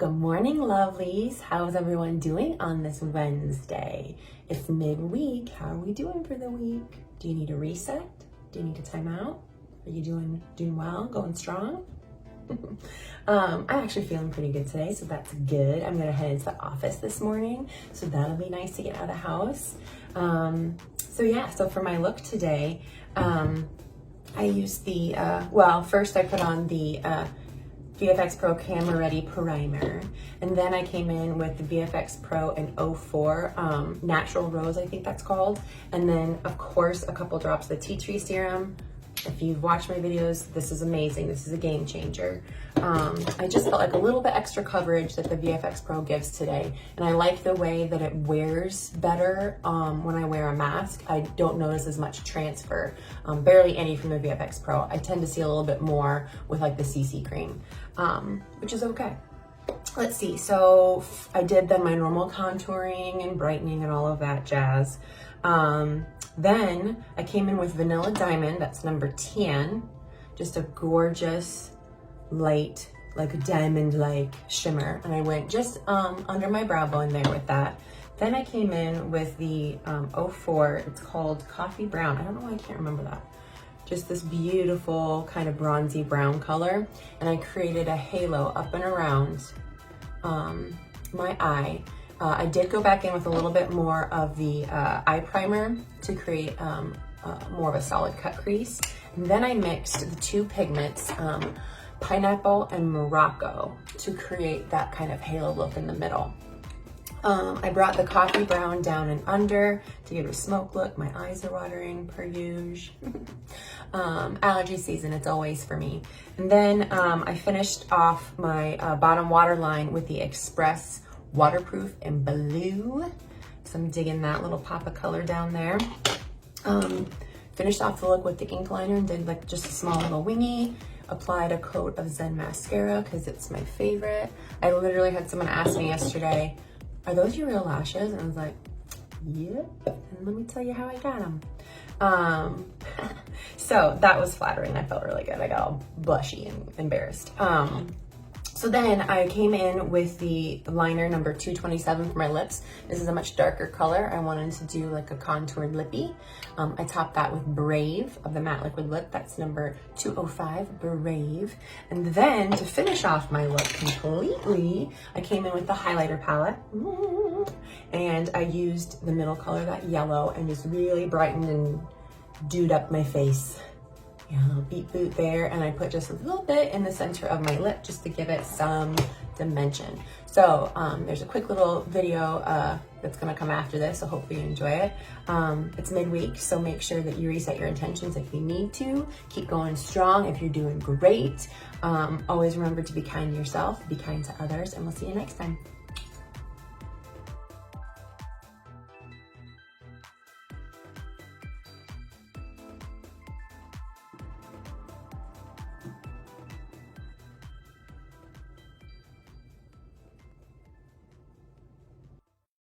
Good morning, lovelies. How's everyone doing on this Wednesday? It's midweek. How are we doing for the week? Do you need a reset? Do you need a timeout? Are you doing well? Going strong? I'm actually feeling pretty good today, so that's good. I'm gonna head into the office this morning, so that'll be nice to get out of the house. So for my look today, I used the, first I put on the VFX Pro Camera Ready Primer, and then I came in with the VFX Pro in 04 Natural Rose, I think that's called, and then of course a couple drops of the tea tree serum. If you've watched my videos, this is amazing. This is a game changer. I just felt like a little bit extra coverage that the VFX Pro gives today. And I like the way that it wears better when I wear a mask. I don't notice as much transfer, barely any from the VFX Pro. I tend to see a little bit more with like the CC cream, which is okay. Let's see, so I did then my normal contouring and brightening and all of that jazz. Then I came in with Vanilla Diamond, that's number 10, just a gorgeous light, like a diamond-like shimmer. And I went just under my brow bone there with that. Then I came in with the 04, it's called Coffee Brown. I don't know why I can't remember that. Just this beautiful kind of bronzy brown color. And I created a halo up and around my eye. I did go back in with a little bit more of the eye primer to create more of a solid cut crease. And then I mixed the two pigments, Pineapple and Morocco, to create that kind of halo look in the middle. I brought the coffee brown down and under to give it a smoke look. My eyes are watering per usual. Allergy season, it's always for me. And then I finished off my bottom waterline with the Express Waterproof in blue. So I'm digging that little pop of color down there. Finished off the look with the ink liner and did like just a small little wingy. Applied a coat of Zen mascara because it's my favorite. I literally had someone ask me yesterday, are those your real lashes? And I was like, yep. And let me tell you how I got them. So that was flattering. I felt really good. I got all blushy and embarrassed. So then I came in with the liner number 227 for my lips. This is a much darker color. I wanted to do like a contoured lippy. I topped that with Brave of the matte liquid lip. That's number 205, Brave. And then to finish off my look completely, I came in with the highlighter palette. And I used the middle color, that yellow, and just really brightened and dewed up my face. Yeah, a little beet boot there, and I put just a little bit in the center of my lip just to give it some dimension. So there's a quick little video that's gonna come after this, so hopefully you enjoy it. It's midweek, so make sure that you reset your intentions if you need to. Keep going strong if you're doing great. Always remember to be kind to yourself, be kind to others, and we'll see you next time.